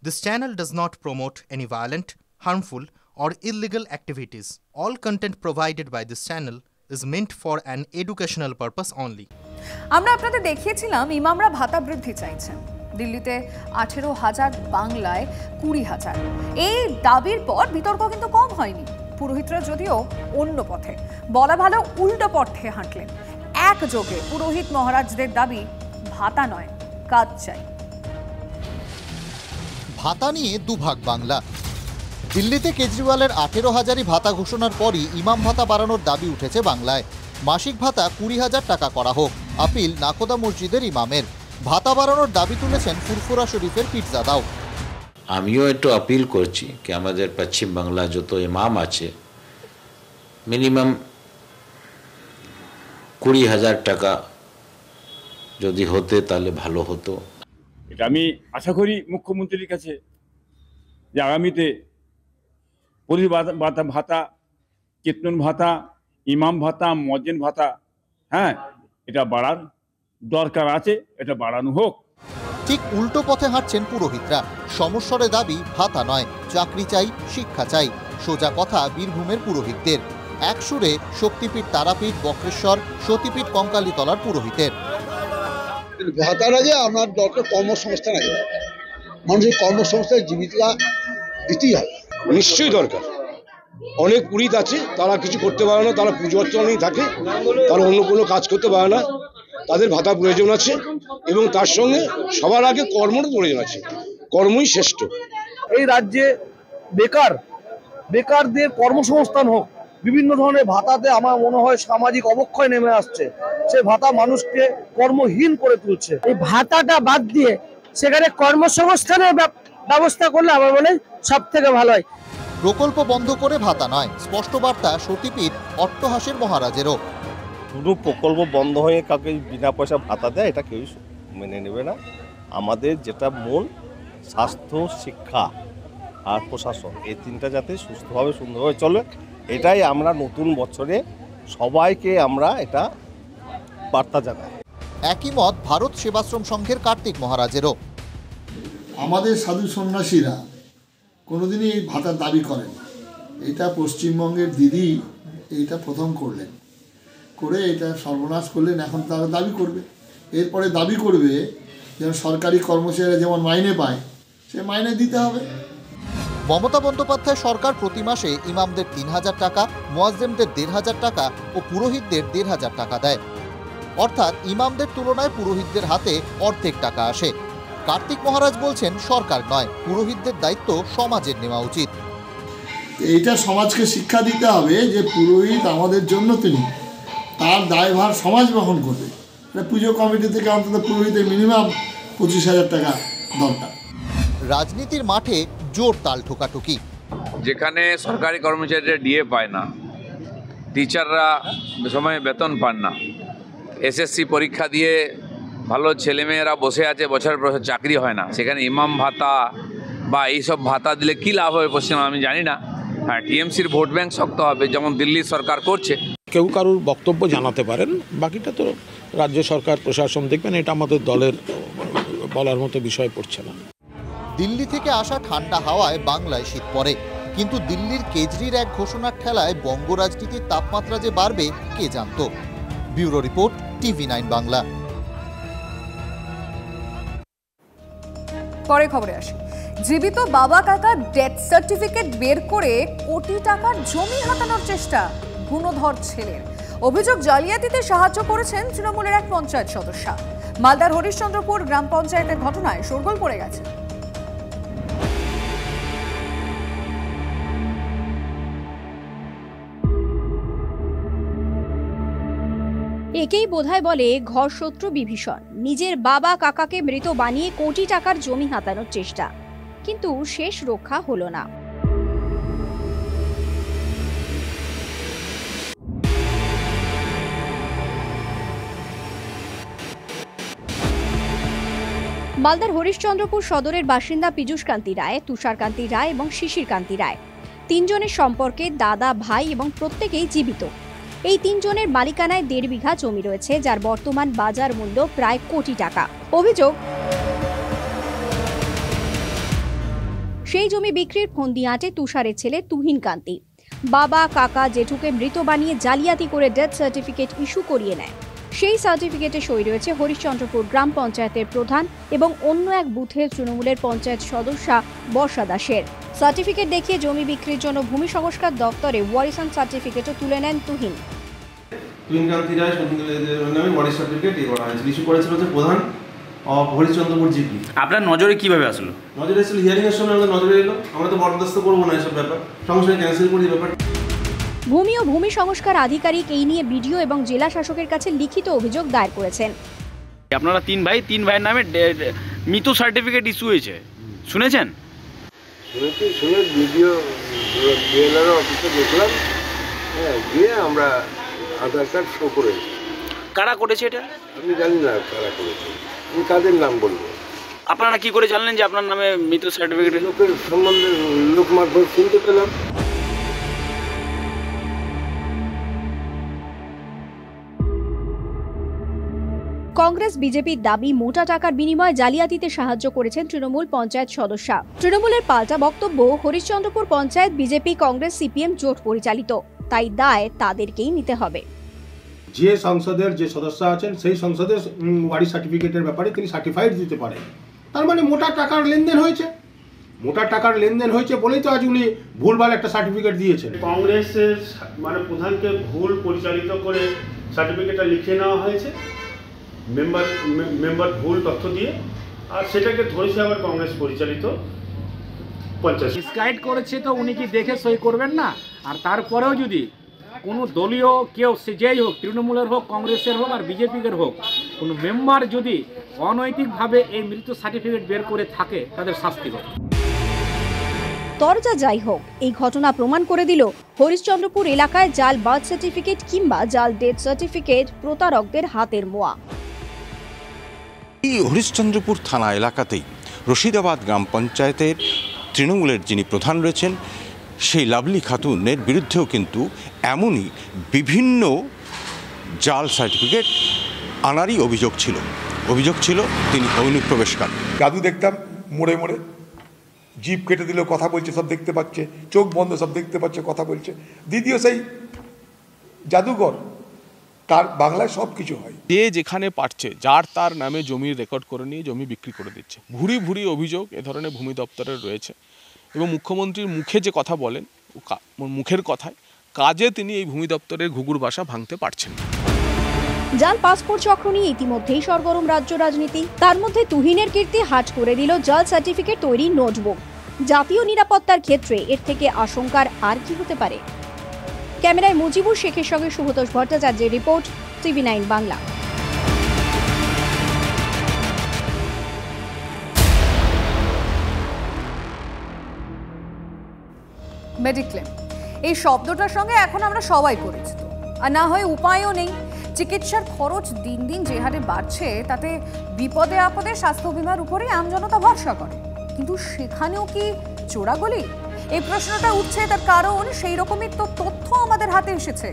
This channel does not promote any violent, harmful, or illegal activities. All content provided by this channel is meant for an educational purpose only. আমরা আপনাদের দেখিয়েছিলাম ইমামরা ভাতা বৃদ্ধি চাইছেন। দিল্লিতে 18,000, বাংলায় 20,000। এই দাবির পর বিতর্ক কিন্তু কম হয়নি। পুরোহিতরা যদিও অন্য পথে, বলা ভালো উল্টো পথে হাঁটলেন। একযোগে পুরোহিত মহারাজদের দাবি ভাতা নয়, কাজ চাই। ভাতা নিয়ে দুভাগ বাংলা। দিল্লিতে কেজরিওয়ালের 18,000 ভাতা ঘোষণার পরই ইমাম ভাতা বাড়ানোর দাবি উঠেছে বাংলায়। মাসিক ভাতা 20,000 টাকা করা হোক, আপিল নাকোদা মসজিদের ইমামের। ভাতা বাড়ানোর দাবি তুলেছেন ফুরফুরা শরীফের পীরজাদাও। আমিও একটু আপিল করছি কি আমাদের পশ্চিম বাংলা যত ইমাম আছে মিনিমাম 20,000 টাকা যদি হতে তাহলে ভালো হতো। এটা আমি আশা করি মুখ্যমন্ত্রীর কাছে যে আগামীতে পরিবার ভাতা, কীর্তন ভাতা, ইমাম ভাতা, মজ্জিন ভাতা, এটা বাড়ার দরকার আছে, এটা বাড়ানো হোক। ঠিক উল্টো পথে হাঁটছেন পুরোহিতরা। সমস্বরে দাবি ভাতা নয়, চাকরি চাই, শিক্ষা চাই। সোজা কথা বীরভূমের পুরোহিতদের। এক সুরে শক্তিপীঠ তারাপীঠ, বক্রেশ্বর, সতীপীঠ কঙ্কালীতলার পুরোহিতের। ভাতার আগে আমার দরকার কর্মসংস্থান আগে, মানুষের কর্মসংস্থান জীবিকা দিতেই হবে, নিশ্চয়ই দরকার। অনেক পুরোহিত আছে তারা কিছু করতে পারে না, তারা পুজো অর্চনায় থাকে, তারা অন্য কোনো কাজ করতে পারে না, তাদের ভাতা প্রয়োজন আছে এবং তার সঙ্গে সবার আগে কর্মেরও প্রয়োজন আছে। কর্মই শ্রেষ্ঠ। এই রাজ্যে বেকারদের কর্মসংস্থান হোক। বিভিন্ন ধরনের ভাতাতে আমার মনে হয় সামাজিক অবক্ষয় নেমে আসছে। সে ভাতা মানুষকে কর্মহীন করে তুলছে। এই ভাতাটা বাদ দিয়ে সেখানে কর্মসংস্থানের ব্যবস্থা করলে আমার মনে হয় সব থেকে ভালো হয়। প্রকল্প বন্ধ করে ভাতা নয়, স্পষ্ট বার্তা সতীপীঠ অট্টহাসের মহারাজেরও। পুরো প্রকল্প বন্ধ হয়ে কাউকে বিনা পয়সা ভাতা দেয় এটা কেউ মেনে নেবে না। আমাদের যেটা মূল স্বাস্থ্য, শিক্ষা আর প্রশাসন, এই তিনটা যাতে সুস্থভাবে সুন্দরভাবে চলে, এটাই আমরা নতুন বছরে সবাইকে আমরা এটা বার্তা জানাই। একই মত ভারত সেবাশ্রম সংঘের কার্তিক মহারাজেরও। আমাদের সাধু সন্ন্যাসীরা কোনোদিনই এই ভাতার দাবি করেন। এটা পশ্চিমবঙ্গের দিদি এইটা প্রথম করলেন, করে এটা সর্বনাশ করলেন। এখন তারা দাবি করবে, এরপরে দাবি করবে যেন সরকারি কর্মচারীরা যেমন মাইনে পায় সে মাইনে দিতে হবে। মমতা বন্দ্যোপাধ্যায় সরকার প্রতি মাসে ইমামদের 3,000 টাকা, মুয়াজ্জেমদের 1,500 টাকা ও পুরোহিতদের 1,500 টাকা দেয়। অর্থাৎ ইমামদের তুলনায় পুরোহিতদের হাতে অর্ধেক টাকা আসে। কার্তিক মহারাজ বলছেন সরকার নয়, পুরোহিতদের দায়িত্ব সমাজের নেওয়া উচিত। এইটা সমাজকে শিক্ষা দিতে হবে যে পুরোহিত আমাদের জন্য, তিনি তার দায়ভার সমাজ বহন করবে। পুজো কমিটি থেকে অন্তত পুরোহিতের মিনিমাম 25,000 টাকা দরকার। রাজনীতির মাঠে জোর তাল ঠোকাঠুকি। যেখানে সরকারি কর্মচারীরা ডিএ পায় না, টিচাররা সময়ে বেতন পান না, এসএসসি পরীক্ষা দিয়ে ভালো ছেলেমেয়েরা বসে আছে, বছর বছর চাকরি হয় না, সেখানে ইমাম ভাতা বা এইসব ভাতা দিলে কী লাভ হবে পশ্চিমবঙ্গে আমি জানি না। টিএমসির ভোট ব্যাংক শক্ত হবে যেমন দিল্লি সরকার করছে। কেউ কারোর বক্তব্য জানাতে পারেন, বাকিটা তো রাজ্য সরকার প্রশাসন দেখবেন। এটা আমাদের দলের বলার মতো বিষয় পড়ছে না। দিল্লি থেকে আসা ঠান্ডা হাওয়ায় বাংলায় শীত পড়ে, কিন্তু দিল্লির কেজরির এক ঘোষণার ঠেলায় বঙ্গ রাজনীতির তাপমাত্রা যে বাড়বে কে জানত। Bureau report, TV9 Bangla. পরে খবরে আসি। জীবিত বাবা কাকা ডেথ সার্টিফিকেট বের করে কোটি টাকার জমি হাতানোর চেষ্টা গুণধর ছেলের। অভিযোগ জালিয়াতিতে সাহায্য করেছেন তৃণমূলের এক পঞ্চায়েত সদস্য। মালদার হরিশ্চন্দ্রপুর গ্রাম পঞ্চায়েতের ঘটনায় শোরগোল পড়ে গেছে। একেই বোধহয় বলে ঘর শত্রু বিভীষণ। নিজের বাবা কাকাকে মৃত বানিয়ে কোটি টাকার জমি হাতানোর চেষ্টা, কিন্তু শেষ রক্ষা হলো না। মালদার হরিশ্চন্দ্রপুর সদরের বাসিন্দা পীযূষ কান্তি রায়, তুষার কান্তি রায় এবং শিশির কান্তি রায়, তিনজনের সম্পর্কে দাদা ভাই এবং প্রত্যেকেই জীবিত। এই তিনজনের মালিকানায় 1.5 বিঘা জমি রয়েছে, যার বর্তমান বাজার মূল্য প্রায় কোটি টাকা। অভিযোগ, সেই জমি বিক্রির ফন্দি আঁটে তুষারের ছেলে তুহিন কান্তি। বাবা, কাকা, জেঠুকে মৃত বানিয়ে জালিয়াতি করে ডেথ সার্টিফিকেট ইস্যু করিয়ে নেয়। সেই সার্টিফিকেটে সই রয়েছে হরিশ্চন্দ্রপুর গ্রাম পঞ্চায়েতের প্রধান এবং অন্য এক বুথের তৃণমূলের পঞ্চায়েত সদস্যা বর্ষা দাসের। সার্টিফিকেট দেখিয়ে জমি বিক্রির জন্য ভূমি সংস্কার দপ্তরে ওয়ারিসান সার্টিফিকেটও তুলে নেন তুহিন। তুহিন কান্তি রায় নামে ওয়ারিশ সার্টিফিকেট ইস্যু করেছিল যে প্রধান হরিশ্চন্দ্রপুর জিপি। আপনার নজরে কিভাবে আসলো? নজরে এসেছিল হিয়ারিং এর সময় আমাদের নজরে এলো। আমরা তো বরদাস্ত করবো না এসব ব্যাপার, সঙ্গে সঙ্গে ক্যান্সেল করি ব্যাপার। ভূমি ও ভূমি সংস্কার আধিকারিক এই নিয়ে বিডিও এবং জেলা শাসকের কাছে লিখিত অভিযোগ দায়ের করেছেন। আপনারা তিন ভাইয়ের নামে মৃত্যু সার্টিফিকেট ইস্যু হয়েছে, শুনেছেন? শুনে বিডিও বিএলআর অফিসে দেখলাম, গিয়ে আমরা আধার কার্ড শো করেছি। কারা করেছে এটা? আমি জানি না কারা করেছে, আমি কাদের নাম বলবো। আপনারা কি করে জানলেন যে আপনার নামে মৃত্যু সার্টিফিকেট? লোকের সম্বন্ধে লোক মারফত শুনতে পেলাম। কংগ্রেস বিজেপির দাবি মোটা টাকার বিনিময়ে জালিয়াতিতে সাহায্য করেছেন তৃণমূল পঞ্চায়েত সদস্যা। তৃণমূলের পাল্টা বক্তব্য, হরিশ্চন্দ্রপুর পঞ্চায়েত বিজেপি, কংগ্রেস, সিপিএম জোট পরিচালিত, তাই দায় তাদেরকেই নিতে হবে। যে সংসদের যে সদস্য আছেন সেই সংসদের ওয়ারিশ সার্টিফিকেটের ব্যাপারে তিনি সার্টিফাইড দিতে পারেন, তার মানে মোটা টাকার লেনদেন হয়েছে। মোটা টাকার লেনদেন হয়েছে বলেই তো আজ উনি ভুলভাল একটা সার্টিফিকেট দিয়েছেন। কংগ্রেসের মানে প্রধানকে ভুল পরিচালিত করে সার্টিফিকেটটা লিখে নেওয়া হয়েছে, মেম্বার ভুল তথ্য দিয়ে, আর সেটাকে ধরেছে আবার কংগ্রেস পরিচালিত পঞ্চায়েত। মিসগাইড করেছে তো উনি কি দেখে সই করবেন না? আর তারপরেও যদি কোনো দলীয় কেউ, সে যেই হোক, তৃণমূলের হোক, কংগ্রেসের হোক আর বিজেপির হোক, কোনো মেম্বার যদি অনৈতিকভাবে এই মৃত্যু সার্টিফিকেট বের করে থাকে তাদের শাস্তি হবে। তরজা যাই হোক, এই ঘটনা প্রমাণ করে দিল হরিশ্চন্দ্রপুর এলাকায় জাল বার্থ সার্টিফিকেট কিংবা জাল ডেথ সার্টিফিকেট প্রতারকদের হাতের মোয়া। এই হরিশ্চন্দ্রপুর থানা এলাকাতেই রশিদাবাদ গ্রাম পঞ্চায়েতের তৃণমূলের যিনি প্রধান রয়েছেন সেই লাভলি খাতুনের বিরুদ্ধেও কিন্তু এমনই বিভিন্ন জাল সার্টিফিকেট আনারই অভিযোগ ছিল তিনি অনুপ্রবেশকারী। জাদু দেখতাম মোড়ে মোড়ে, জিপ কেটে দিলেও কথা বলছে, সব দেখতে পাচ্ছে, চোখ বন্ধ সব দেখতে পাচ্ছে, কথা বলছে। দ্বিতীয় সেই জাদুঘর, তার বাংলায় সব কিছু হয়। যে যেখানে পারছে যার তার নামে জমির রেকর্ড করে নিয়ে জমি বিক্রি করে দিচ্ছে। ভুরি ভুরি অভিযোগ এ ধরনের ভূমি দপ্তরের রয়েছে এবং মুখ্যমন্ত্রীর মুখে যে কথা বলেন, মুখের কথায় কাজে তিনি এই ভূমি দপ্তরের ঘুঘুর বাসা ভাঙতে পারছেন। জাল পাসপোর্ট চক্র নিয়ে ইতিমধ্যেই সরগরম রাজ্য রাজনীতি। তার মধ্যে তুহিনের কীর্তি হাট করে দিল জাল সার্টিফিকেট তৈরি নোটবুক। জাতীয় নিরাপত্তার ক্ষেত্রে এর থেকে আশঙ্কার আর কি হতে পারে? ক্যামেরায় মুজিবুর শেখের সঙ্গে শুভতোষ ভট্টাচার্যের রিপোর্ট, TV9 বাংলা। মেডিক্লেম, এই শব্দটার সঙ্গে এখন আমরা সবাই পরিচিত, আর না হয় উপায়ও নেই। চিকিৎসার খরচ দিন দিন যে হারে বাড়ছে, তাতে বিপদে আপদে স্বাস্থ্য বিমার উপরেই আমজনতা ভরসা করে। কিন্তু সেখানেও কি চোরাগলি? এই প্রশ্নটা উঠছে, তার কারণ সেই রকমই তো তথ্য আমাদের হাতে এসেছে।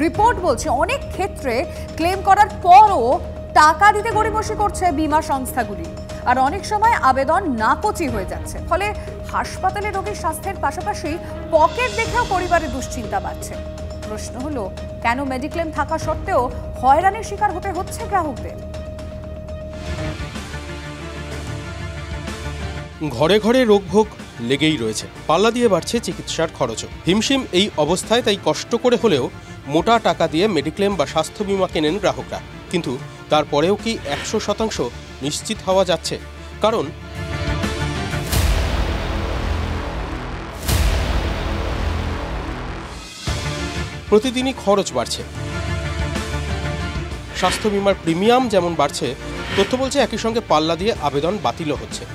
রিপোর্ট বলছে অনেক ক্ষেত্রে ক্লেম করার পরও টাকা দিতে গড়িমসি করছে বিমা সংস্থাগুলি, আর অনেক সময় আবেদন নাকচি হয়ে যাচ্ছে। ফলে হাসপাতালে রোগীর স্বাস্থ্যের পাশাপাশি পকেট দেখেও পরিবারের দুশ্চিন্তা বাড়ছে। প্রশ্ন হলো, কেন মেডিক্লেম থাকা সত্ত্বেও হয়রানির শিকার হতে হচ্ছে গ্রাহকদের? ঘরে ঘরে রোগভোগ লেগেই রয়েছে, পাল্লা দিয়ে বাড়ছে চিকিৎসার খরচও। হিমশিম এই অবস্থায় তাই কষ্ট করে হলেও মোটা টাকা দিয়ে মেডিক্লেম বা স্বাস্থ্য বিমা কেনেন গ্রাহকরা। কিন্তু তারপরেও কি 100% নিশ্চিত হওয়া যাচ্ছে? কারণ প্রতিদিনই খরচ বাড়ছে। স্বাস্থ্য বিমার প্রিমিয়াম যেমন বাড়ছে, তথ্য বলছে একই সঙ্গে পাল্লা দিয়ে আবেদন বাতিলও হচ্ছে।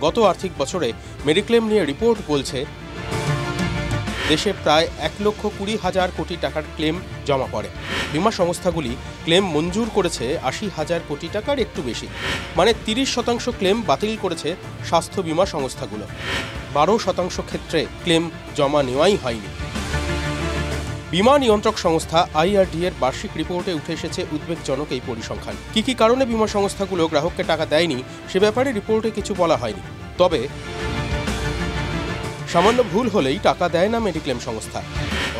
গত আর্থিক বছরে মেডিক্লেম নিয়ে রিপোর্ট বলছে দেশে প্রায় 1,20,000 কোটি টাকার ক্লেম জমা পড়ে। বিমা সংস্থাগুলি ক্লেম মঞ্জুর করেছে 80,000 কোটি টাকার একটু বেশি, মানে 30% ক্লেম বাতিল করেছে স্বাস্থ্য বিমা সংস্থাগুলো। 12% ক্ষেত্রে ক্লেম জমা নেওয়াই হয়নি। বিমা নিয়ন্ত্রক সংস্থা IRDA এর বার্ষিক রিপোর্টে উঠে এসেছে উদ্বেগজনক এই পরিসংখ্যান। কি কারণে বিমা সংস্থাগুলো গ্রাহককে টাকা দেয়নি সে ব্যাপারে রিপোর্টে কিছু বলা হয়নি। তবে সামান্য ভুল হলেই টাকা দেয় না মেডিক্লেম সংস্থা,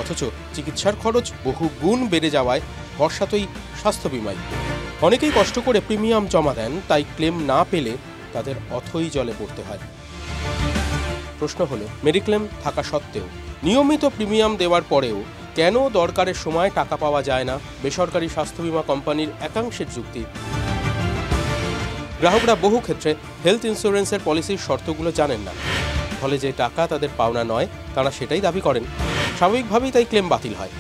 অথচ চিকিৎসার খরচ বহু গুণ বেড়ে যাওয়ায় ভরসাতেই স্বাস্থ্য বিমায়। অনেকেই কষ্ট করে প্রিমিয়াম জমা দেন, তাই ক্লেম না পেলে তাদের অথই জলে পড়তে হয়। প্রশ্ন হলো, মেডিক্লেম থাকা সত্ত্বেও নিয়মিত প্রিমিয়াম দেওয়ার পরেও কেন দরকারের সময় টাকা পাওয়া যায় না? বেসরকারি স্বাস্থ্য বিমা কোম্পানির একাংশের যুক্তি, গ্রাহকরা বহু ক্ষেত্রে হেলথ ইন্স্যুরেন্সের পলিসির শর্তগুলো জানেন না, ফলে যে টাকা তাদের পাওনা নয় তারা সেটাই দাবি করেন। স্বাভাবিকভাবেই তাই ক্লেম বাতিল হয়।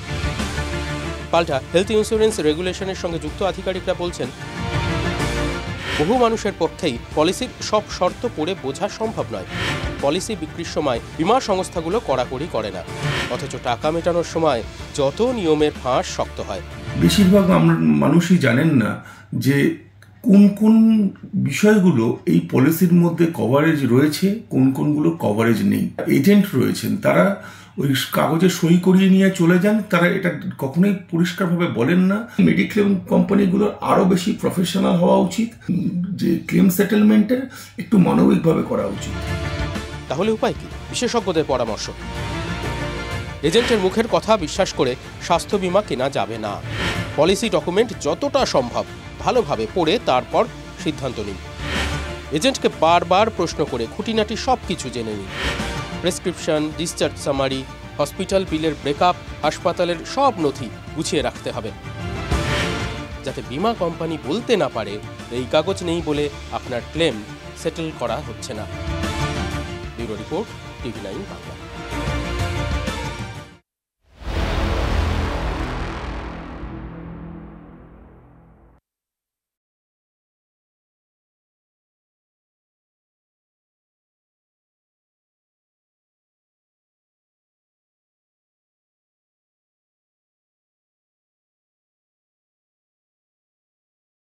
পাল্টা হেলথ ইন্স্যুরেন্স রেগুলেশনের সঙ্গে যুক্ত আধিকারিকরা বলছেন, বহু মানুষের পক্ষেই পলিসির সব শর্ত পড়ে বোঝা সম্ভব নয়। পলিসি বিক্রির সময় বিমা সংস্থাগুলো কড়াকড়ি করে না, অথচ টাকা মেটানোর সময় যত নিয়মের ফাঁস শক্ত হয়। বেশিরভাগ মানুষই জানেন না যে কোন কোন বিষয়গুলো এই পলিসির মধ্যে কভারেজ রয়েছে, কোন কোনগুলো কভারেজ নেই। এজেন্ট রয়েছেন, তারা ওই কাগজে সই করিয়ে নিয়ে চলে যান, তারা এটা কখনোই পরিষ্কারভাবে বলেন না। মেডিক্লেম কোম্পানিগুলোর আরও বেশি প্রফেশনাল হওয়া উচিত, যে ক্লেম সেটেলমেন্টের একটু মানবিকভাবে করা উচিত। তাহলে উপায় কি? বিশেষজ্ঞদের পরামর্শ, এজেন্টের মুখের কথা বিশ্বাস করে স্বাস্থ্য বিমা কেনা যাবে না। পলিসি ডকুমেন্ট যতটা সম্ভব ভালোভাবে পড়ে তারপর সিদ্ধান্ত নিন। এজেন্টকে বারবার প্রশ্ন করে খুঁটিনাটি সব কিছু জেনে নিন। প্রেসক্রিপশন, ডিসচার্জ সামারি, হসপিটাল বিলের ব্রেকআপ, হাসপাতালের সব নথি গুছিয়ে রাখতে হবে, যাতে বিমা কোম্পানি বলতে না পারে এই কাগজ নেই বলে আপনার ক্লেম সেটেল করা হচ্ছে না। Bureau report, TV9 Bangla.